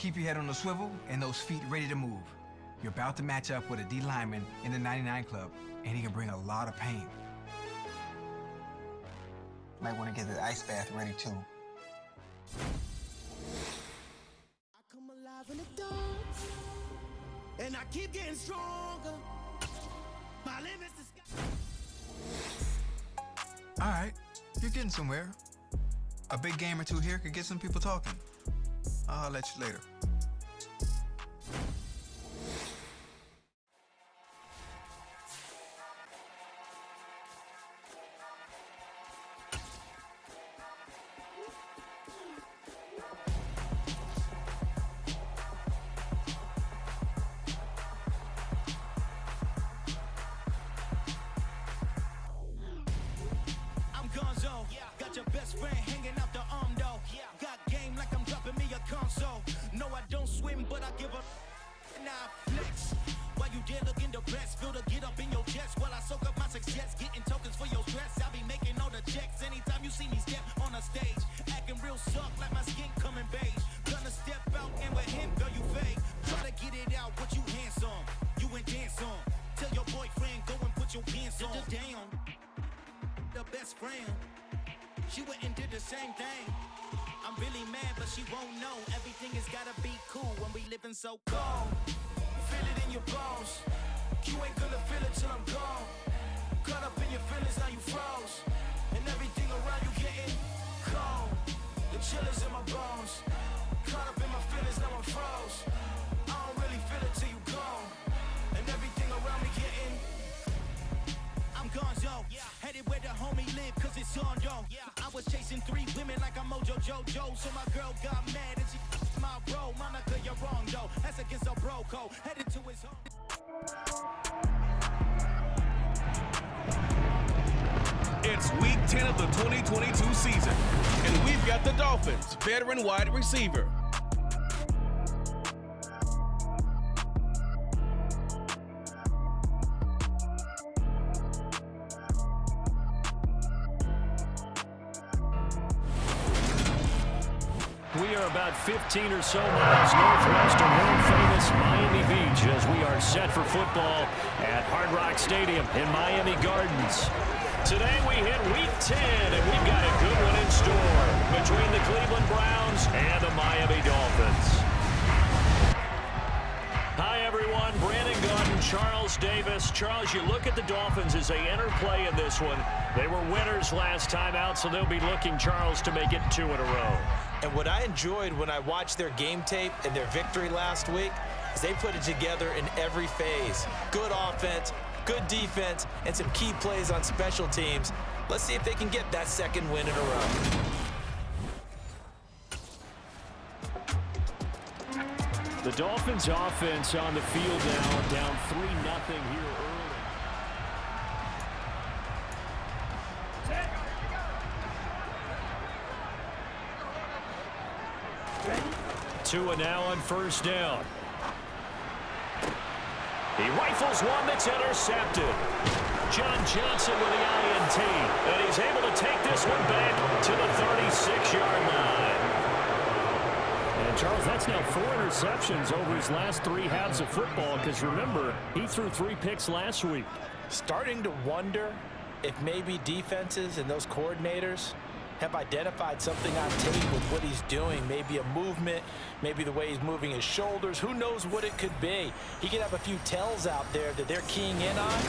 Keep your head on the swivel and those feet ready to move. You're about to match up with a D lineman in the 99 club, and he can bring a lot of pain. Might want to get the ice bath ready too. I come alive in the dark, and I keep getting stronger. My limits is All right, you're getting somewhere. A big game or two here could get some people talking. I'll let you later. Got your best friend hanging out the arm though. Got game like I'm dropping me a console. No, I don't swim, but I give a nah flex. While you there looking the best, feel the get up in your chest while I soak up my success, getting tokens for your stress. I be making all the checks anytime you see me step on a stage, acting real soft like my skin coming beige. Gonna step out and with him, girl, you fake. Try to get it out, what you handsome, you ain't dance on. Tell your boyfriend go and put your pants on. Down, the best friend. She went and did the same thing. I'm really mad, but she won't know. Everything has gotta be cool when we living so cold. Feel it in your bones. You ain't gonna feel it till I'm gone. Caught up in your feelings, now you froze. And everything around you getting cold. The chill is in my bones. Caught up in my feelings, now I'm froze. I don't really feel it till you gone. And everything around me getting I'm gonzo, headed where the homie live, cause it's on, yo. I was chasing 3 women like I'm Mojo Jojo, so my girl got mad and she my bro. Monica, you're wrong, though. That's against a bro code. Headed to his home. It's week 10 of the 2022 season, and we've got the Dolphins' veteran wide receiver. We are about 15 or so miles northwest of world-famous Miami Beach as we are set for football at Hard Rock Stadium in Miami Gardens. Today we hit week 10, and we've got a good one in store between the Cleveland Browns and the Miami Dolphins. Hi, everyone. Brandon Gaudin, Charles Davis. Charles, you look at the Dolphins as they enter play in this one. They were winners last time out, so they'll be looking, Charles, to make it 2 in a row. And what I enjoyed when I watched their game tape and their victory last week is they put it together in every phase. Good offense, good defense, and some key plays on special teams. Let's see if they can get that 2nd win in a row. The Dolphins offense on the field now, down 3-0 here early. 2 and now on 1st down. He rifles one that's intercepted. John Johnson with the INT, and he's able to take this one back to the 36-yard line. And Charles, that's now 4 interceptions over his last 3 halves of football, because remember, he threw 3 picks last week. Starting to wonder if maybe defenses and those coordinators have identified something on tape with what he's doing. Maybe a movement, maybe the way he's moving his shoulders. Who knows what it could be? He could have a few tells out there that they're keying in on.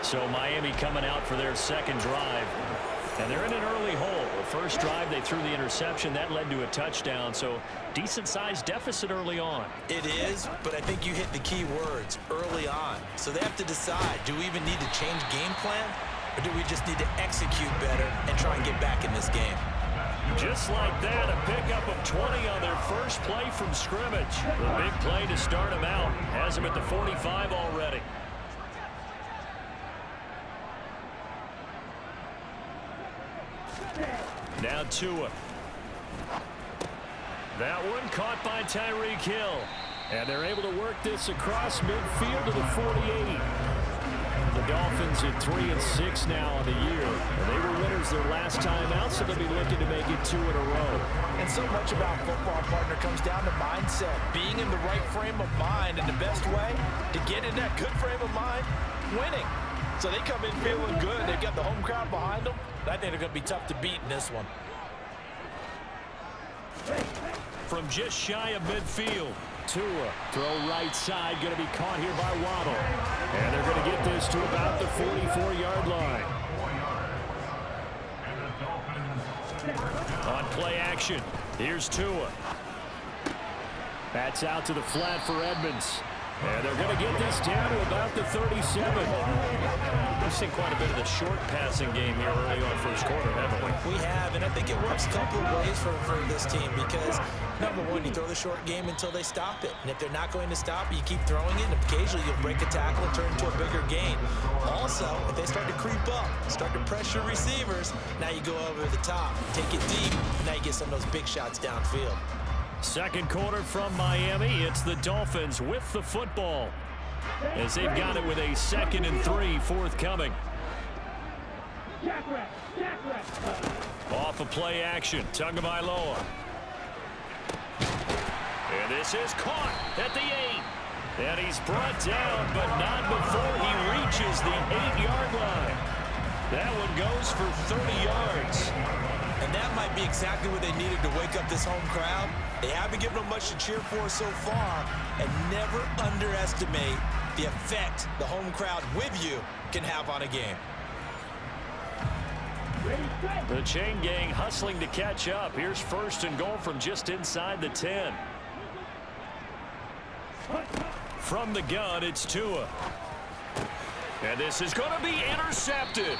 So Miami coming out for their 2nd drive. And they're in an early hole. The first drive, they threw the interception. That led to a touchdown. So decent-sized deficit early on. It is, but I think you hit the key words, early on. So they have to decide, do we even need to change game plan? Or do we just need to execute better and try and get back in this game? Just like that, a pickup of 20 on their first play from scrimmage. The big play to start them out. Has them at the 45 already. Now Tua. That one caught by Tyreek Hill. And they're able to work this across midfield to the 48. The Dolphins at 3-6 now on the year. They were winners their last time out, so they'll be looking to make it 2 in a row. And so much about football, partner, comes down to mindset. Being in the right frame of mind, and the best way to get in that good frame of mind, winning. So they come in feeling good. They've got the home crowd behind them. I think they're going to be tough to beat in this one. From just shy of midfield, Tua, throw right side, going to be caught here by Waddle. And they're going to get this to about the 44-yard line. On play action, here's Tua. That's out to the flat for Edmonds. And they're going to get this down to about the 37. We've seen quite a bit of the short passing game here early on first quarter, haven't we? We have, and I think it works a couple of ways for this team because, number one, you throw the short game until they stop it. And if they're not going to stop it, you keep throwing it, and occasionally you'll break a tackle and turn into a bigger gain. Also, if they start to creep up, start to pressure receivers, now you go over the top, take it deep, and now you get some of those big shots downfield. Second quarter from Miami. It's the Dolphins with the football as they've got it with a 2nd and 3 forthcoming. Off of play action, Tagovailoa. And this is caught at the 8. And he's brought down, but not before he reaches the 8-yard line. That one goes for 30 yards. And that might be exactly what they needed to wake up this home crowd. They haven't given them much to cheer for so far, and never underestimate the effect the home crowd with you can have on a game. The chain gang hustling to catch up. Here's 1st and goal from just inside the 10. From the gun, it's Tua. And this is going to be intercepted.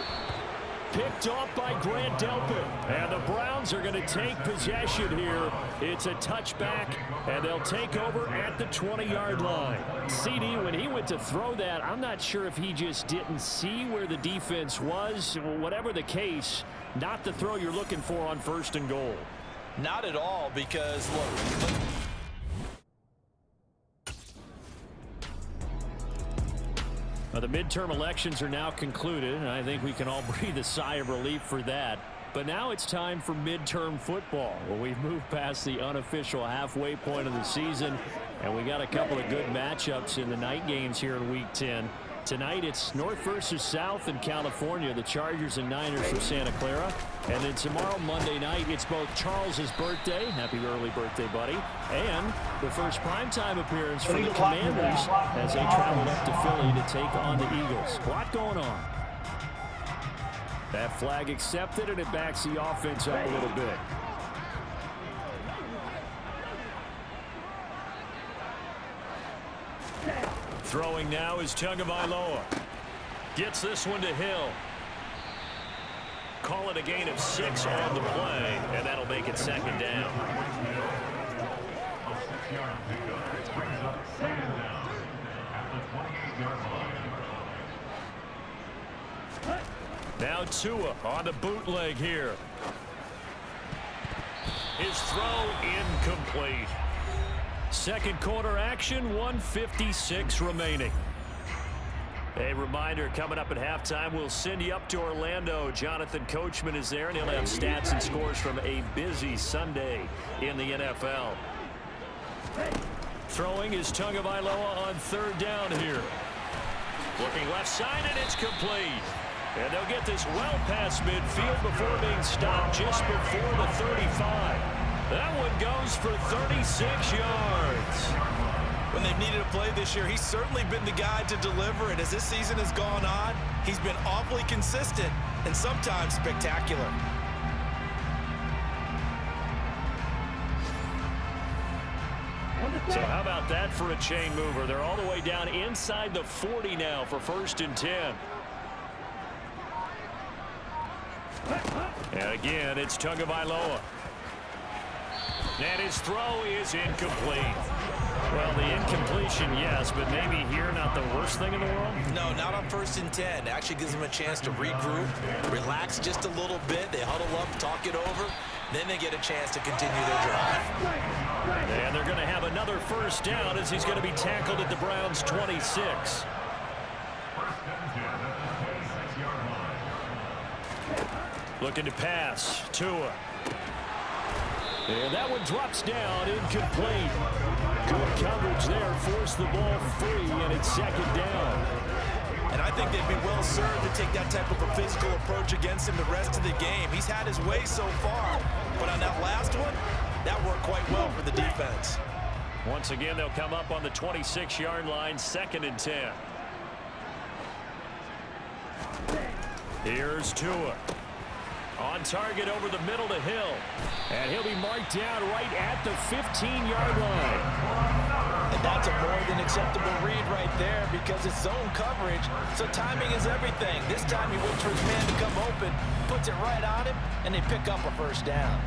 Picked off by Grant Delpit. And the Browns are going to take possession here. It's a touchback, and they'll take over at the 20-yard line. CD, when he went to throw that, I'm not sure if he just didn't see where the defense was. Whatever the case, not the throw you're looking for on 1st and goal. Not at all, because, look. Well, the midterm elections are now concluded, and I think we can all breathe a sigh of relief for that. But now it's time for midterm football. Well, we've moved past the unofficial halfway point of the season, and we got a couple of good matchups in the night games here in Week 10. Tonight it's North versus South in California, the Chargers and Niners from Santa Clara. And then tomorrow, Monday night, it's both Charles's birthday, happy early birthday, buddy, and the first primetime appearance for the Commanders as they travel up to Philly to take on the Eagles. A lot going on. That flag accepted, and it backs the offense up a little bit. Throwing now is Tagovailoa. Gets this one to Hill. Call it a gain of 6 on the play, and that'll make it 2nd down. Now Tua on the bootleg here. His throw incomplete. Second quarter action, 1:56 remaining. A reminder, coming up at halftime, we'll send you up to Orlando. Jonathan Coachman is there, and he'll have stats and scores from a busy Sunday in the NFL. Throwing is Tagovailoa on 3rd down here. Looking left side, and it's complete. And they'll get this well past midfield before being stopped just before the 35. That one goes for 36 yards. When they've needed a play this year, he's certainly been the guy to deliver, and as this season has gone on, he's been awfully consistent and sometimes spectacular. So how about that for a chain mover? They're all the way down inside the 40 now for 1st and 10. And again, it's Tagovailoa. And his throw is incomplete. Well, the incompletion, yes, but maybe here not the worst thing in the world? No, not on 1st and 10. It actually gives them a chance to regroup, relax just a little bit. They huddle up, talk it over. Then they get a chance to continue their drive. And they're going to have another 1st down as he's going to be tackled at the Browns' 26. Looking to pass. Tua. And that one drops down, incomplete. Good coverage there, forced the ball free, and it's second down. And I think they'd be well served to take that type of a physical approach against him the rest of the game. He's had his way so far, but on that last one, that worked quite well for the defense. Once again, they'll come up on the 26-yard line, 2nd and 10. Here's Tua. On target over the middle to Hill. And he'll be marked down right at the 15-yard line. And that's a more than acceptable read right there because it's zone coverage, so timing is everything. This time he waits for his man to come open, puts it right on him, and they pick up a first down.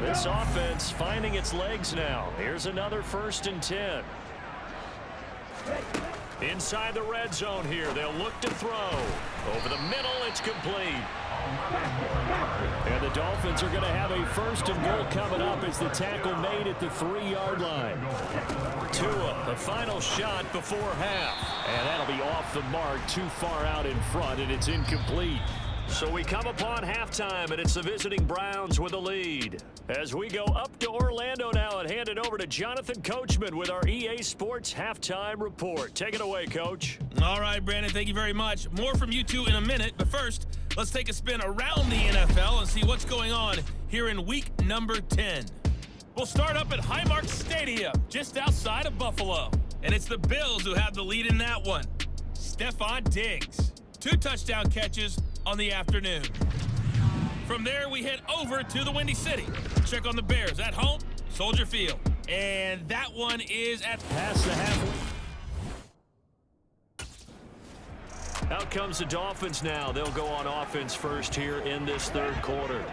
This offense finding its legs now. Here's another 1st and 10. Inside the red zone here, they'll look to throw. Over the middle, it's complete. And the Dolphins are going to have a 1st and goal coming up as the tackle made at the 3-yard line. Tua, the final shot before half. And that'll be off the mark, too far out in front, and it's incomplete. So we come upon halftime, and it's the visiting Browns with a lead. As we go up to Orlando now and hand it over to Jonathan Coachman with our EA Sports Halftime Report. Take it away, Coach. All right, Brandon, thank you very much. More from you two in a minute, but first, let's take a spin around the NFL and see what's going on here in week number 10. We'll start up at Highmark Stadium, just outside of Buffalo. And it's the Bills who have the lead in that one. Stephon Diggs, 2 touchdown catches on the afternoon. From there, we head over to the Windy City. Check on the Bears at home, Soldier Field. And that one is at past the halfway. Out comes the Dolphins now. They'll go on offense first here in this 3rd quarter.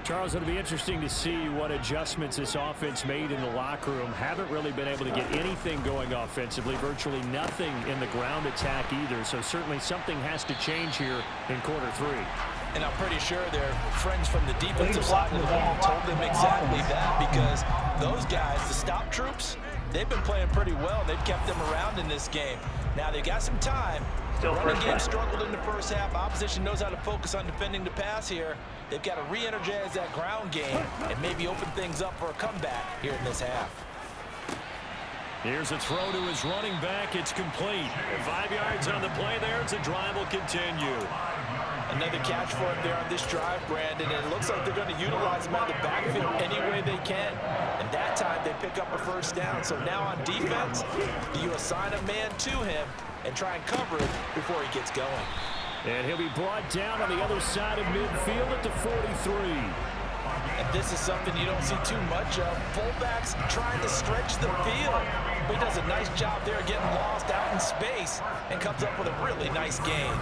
Charles, it'll be interesting to see what adjustments this offense made in the locker room. Haven't really been able to get anything going offensively, virtually nothing in the ground attack either. So certainly something has to change here in quarter 3. And I'm pretty sure their friends from the defensive side of the ball told them exactly that because those guys, the stop troops, they've been playing pretty well. They've kept them around in this game. Now they've got some time. The running game struggled in the first half. Opposition knows how to focus on defending the pass here. They've got to re-energize that ground game and maybe open things up for a comeback here in this half. Here's a throw to his running back. It's complete. 5 yards on the play there as the drive will continue. Another catch for him there on this drive, Brandon, and it looks like they're going to utilize him out of the backfield any way they can. And that time they pick up a first down. So now on defense, do you assign a man to him and try and cover it before he gets going? And he'll be brought down on the other side of midfield at the 43. And this is something you don't see too much of. Fullbacks trying to stretch the field. But he does a nice job there getting lost out in space and comes up with a really nice gain.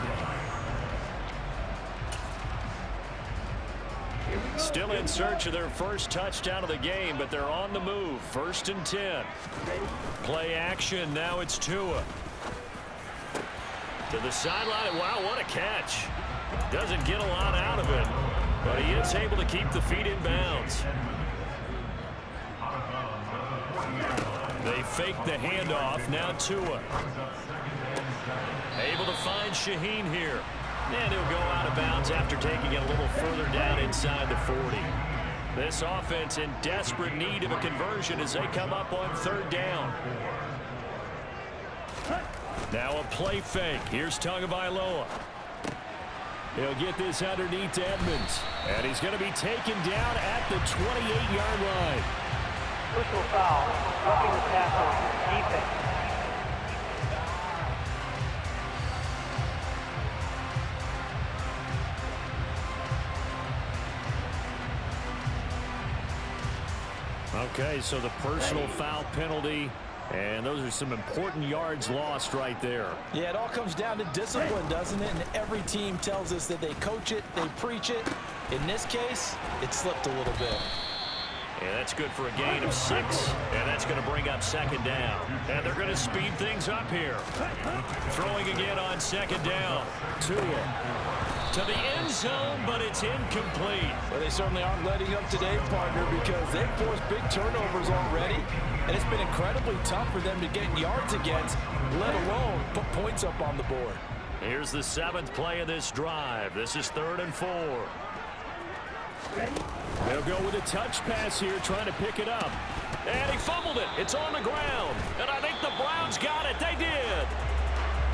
Still in search of their first touchdown of the game, but they're on the move. 1st and 10. Play action. Now it's Tua. To the sideline. Wow, what a catch. Doesn't get a lot out of it, but he is able to keep the feet in bounds. They fake the handoff. Now Tua. Able to find Shaheen here. And he'll go out of bounds after taking it a little further down inside the 40. This offense in desperate need of a conversion as they come up on 3rd down. Now a play fake. Here's Tagovailoa. He'll get this underneath to Edmonds. And he's going to be taken down at the 28-yard line. Personal foul, roughing the passer, defense. Okay, so the personal foul penalty, and those are some important yards lost right there. Yeah, it all comes down to discipline, doesn't it? And every team tells us that they coach it, they preach it. In this case, it slipped a little bit. And that's good for a gain of 6. And that's going to bring up second down. And they're going to speed things up here. Throwing again on second down. Tua to the end zone, but it's incomplete. Well, they certainly aren't letting up today, partner, because they've forced big turnovers already. And it's been incredibly tough for them to get yards against, let alone put points up on the board. Here's the 7th play of this drive. This is 3rd and 4. They'll go with a touch pass here, trying to pick it up. And he fumbled it. It's on the ground. And I think the Browns got it. They did.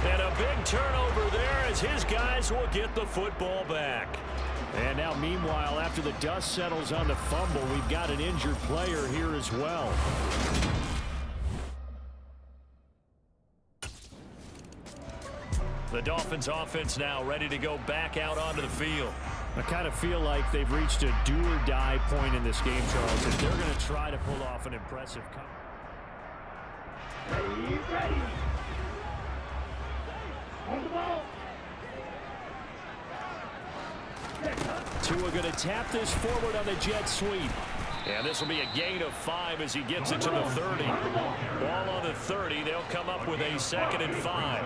And a big turnover there as his guys will get the football back. And now, meanwhile, after the dust settles on the fumble, we've got an injured player here as well. The Dolphins offense now ready to go back out onto the field. I kind of feel like they've reached a do-or-die point in this game, Charles, if they're going to try to pull off an impressive comeback. Ready. On the ball. Tua going to tap this forward on the jet sweep. And this will be a gain of 5 as he gets it to the 30. Ball on the 30. They'll come up with a 2nd and 5.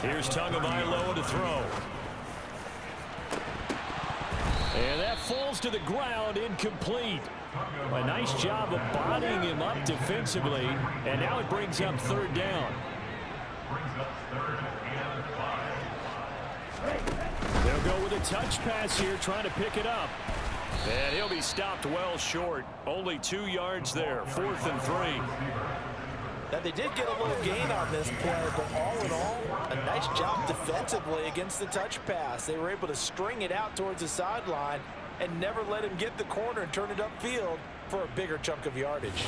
Here's Tagovailoa to throw. And that falls to the ground, incomplete. A nice job of bodying him up defensively. And now it brings up 3rd down. They'll go with a touch pass here, trying to pick it up. And he'll be stopped well short. Only 2 yards there, 4th and 3. Now, they did get a little gain on this play, but all in all, a nice job defensively against the touch pass. They were able to string it out towards the sideline and never let him get the corner and turn it upfield for a bigger chunk of yardage.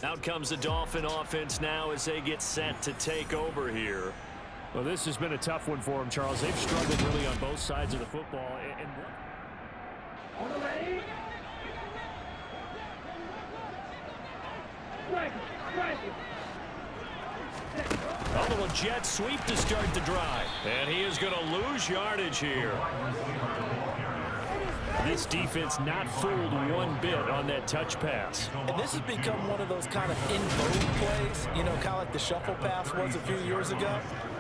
Out comes the Dolphin offense now as they get set to take over here. Well, this has been a tough one for them, Charles. They've struggled really on both sides of the football. A little jet sweep to start the drive. And he is going to lose yardage here. This defense not fooled one bit on that touch pass. And this has become one of those kind of in vogue plays, you know, kind of like the shuffle pass was a few years ago.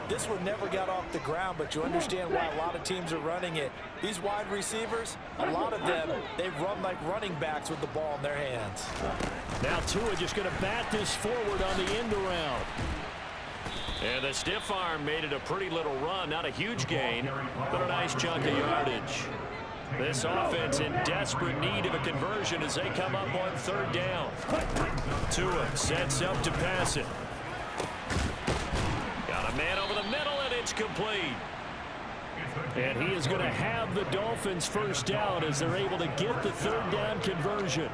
This one never got off the ground, but you understand why a lot of teams are running it. These wide receivers, a lot of them, they run like running backs with the ball in their hands. Now Tua just going to bat this forward on the end around. And the stiff arm made it a pretty little run. Not a huge gain, but a nice chunk of yardage. This offense in desperate need of a conversion as they come up on 3rd down. Tua sets up to pass it. Got a man over the middle, and it's complete. And he is going to have the Dolphins first down as they're able to get the 3rd down conversion.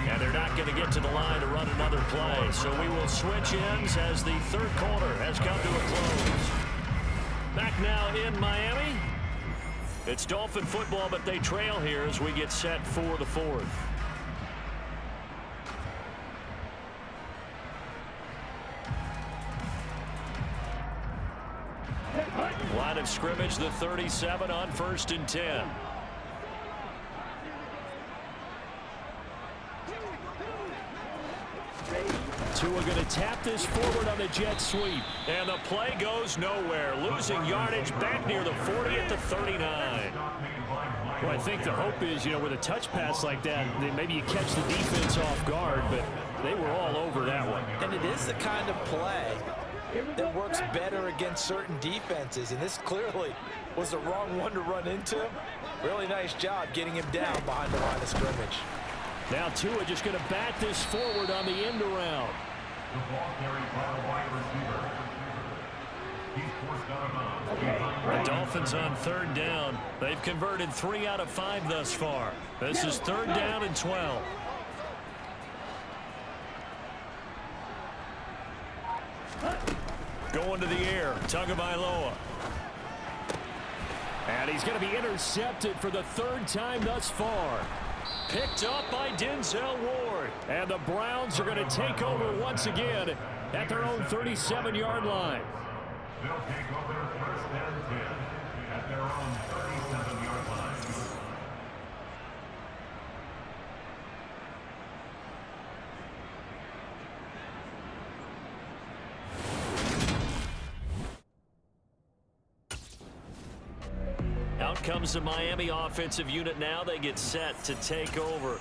And they're not going to get to the line to run another play. So we will switch ends as the 3rd quarter has come to a close. Back now in Miami. It's Dolphin football, but they trail here as we get set for the 4th. Line of scrimmage, the 37 on 1st and 10. Tua going to tap this forward on the jet sweep. And the play goes nowhere. Losing yardage back near the 40 at the 39. Well, I think the hope is, you know, with a touch pass like that, maybe you catch the defense off guard, but they were all over that one. And it is the kind of play that works better against certain defenses, and this clearly was the wrong one to run into. Really nice job getting him down behind the line of scrimmage. Now Tua just going to bat this forward on the end around. The Dolphins on 3rd down. They've converted 3 out of 5 thus far. This is 3rd down and 12. Going to the air, Tagovailoa. And he's going to be intercepted for the 3rd time thus far. Picked up by Denzel Ward. And the Browns are going to take over once again at their own 37-yard line. They'll take over first and 10 at their own 37-yard line. Out comes the Miami offensive unit now. They get set to take over.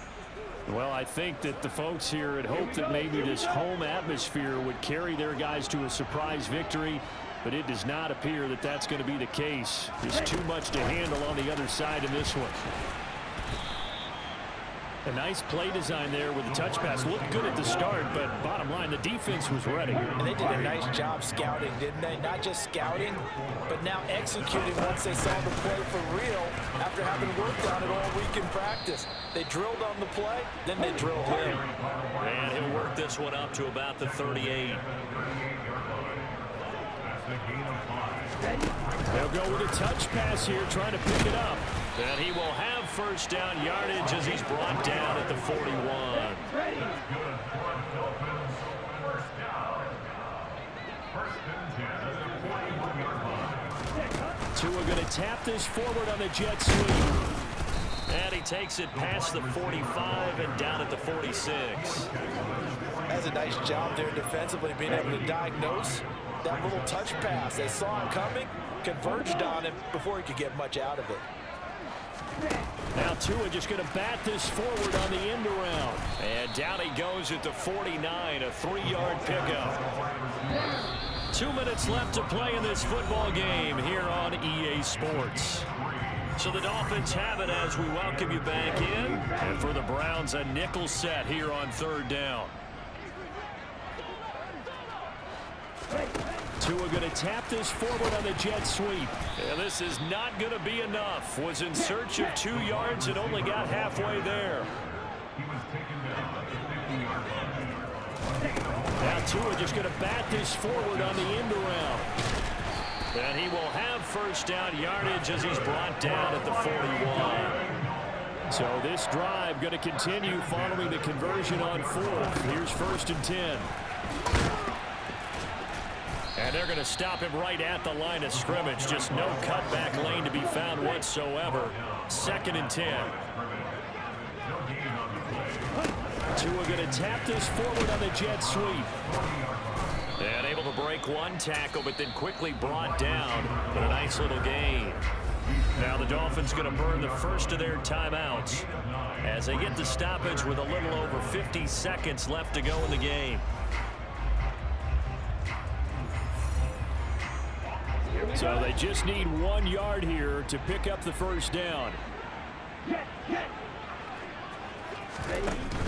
Well, I think that the folks here had hoped that maybe this home atmosphere would carry their guys to a surprise victory, but it does not appear that that's going to be the case. There's too much to handle on the other side in this one. A nice play design there with the touch pass. Looked good at the start, but bottom line, the defense was ready. And they did a nice job scouting, didn't they? Not just scouting, but now executing once they saw the play for real after having worked on it all week in practice. They drilled on the play, then they drilled him. And he'll work this one up to about the 38. They'll go with a touch pass here, trying to pick it up. And he will have first down yardage as he's brought down at the 41. Tua going to tap this forward on the jet sweep. And he takes it past the 45 and down at the 46. That's a nice job there defensively, being able to diagnose that little touch pass. They saw him coming, converged on him before he could get much out of it. Now Tua just going to bat this forward on the end around. And down he goes at the 49, a 3-yard pickup. 2 minutes left to play in this football game here on EA Sports. So the Dolphins have it as we welcome you back in. And for the Browns, a nickel set here on third down. Tua going to tap this forward on the jet sweep. And this is not going to be enough. Was in search of 2 yards and only got halfway there. Now Tua just going to bat this forward on the end around. And he will have first down yardage as he's brought down at the 41. So this drive going to continue following the conversion on fourth. Here's first and 10. And they're going to stop him right at the line of scrimmage. Just no cutback lane to be found whatsoever. Second and 10. Tua going to tap this forward on the jet sweep. And able to break one tackle, but then quickly brought down. But a nice little gain. Now the Dolphins going to burn the first of their timeouts as they get the stoppage with a little over 50 seconds left to go in the game. So they just need 1 yard here to pick up the first down.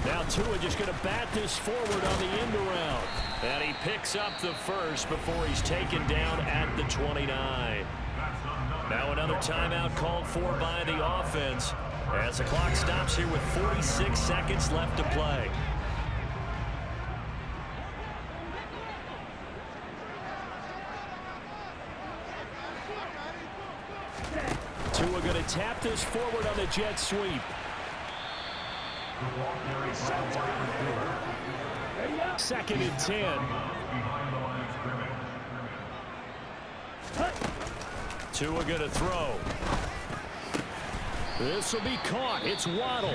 Now Tua just going to bat this forward on the end around. And he picks up the first before he's taken down at the 29. Now another timeout called for by the offense as the clock stops here with 46 seconds left to play. Tua going to tap this forward on the jet sweep. Second and 10. Tua going to throw. This will be caught. It's Waddle.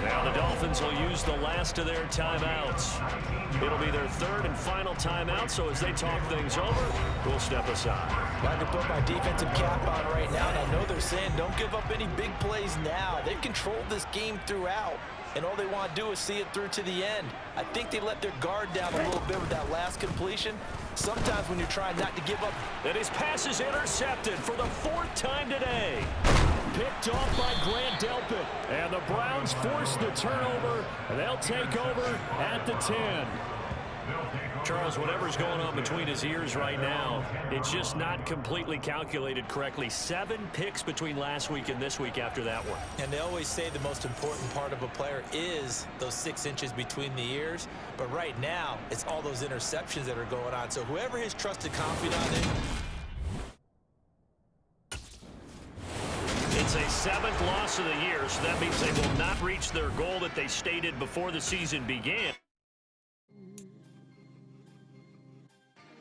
Now the Dolphins will use the last of their timeouts. It'll be their third and final timeout, so as they talk things over, we'll step aside. I can put my defensive cap on right now, and I know they're saying don't give up any big plays now. They've controlled this game throughout, and all they want to do is see it through to the end. I think they let their guard down a little bit with that last completion. Sometimes when you're trying not to give up. And his pass is intercepted for the 4th time today. Picked off by Grant Delpit. And the Browns force the turnover, and they'll take over at the 10. Charles, whatever's going on between his ears right now, it's just not completely calculated correctly. 7 picks between last week and this week after that one. And they always say the most important part of a player is those 6 inches between the ears. But right now, it's all those interceptions that are going on. So whoever his trusted confidant is. It's a 7th loss of the year, so that means they will not reach their goal that they stated before the season began.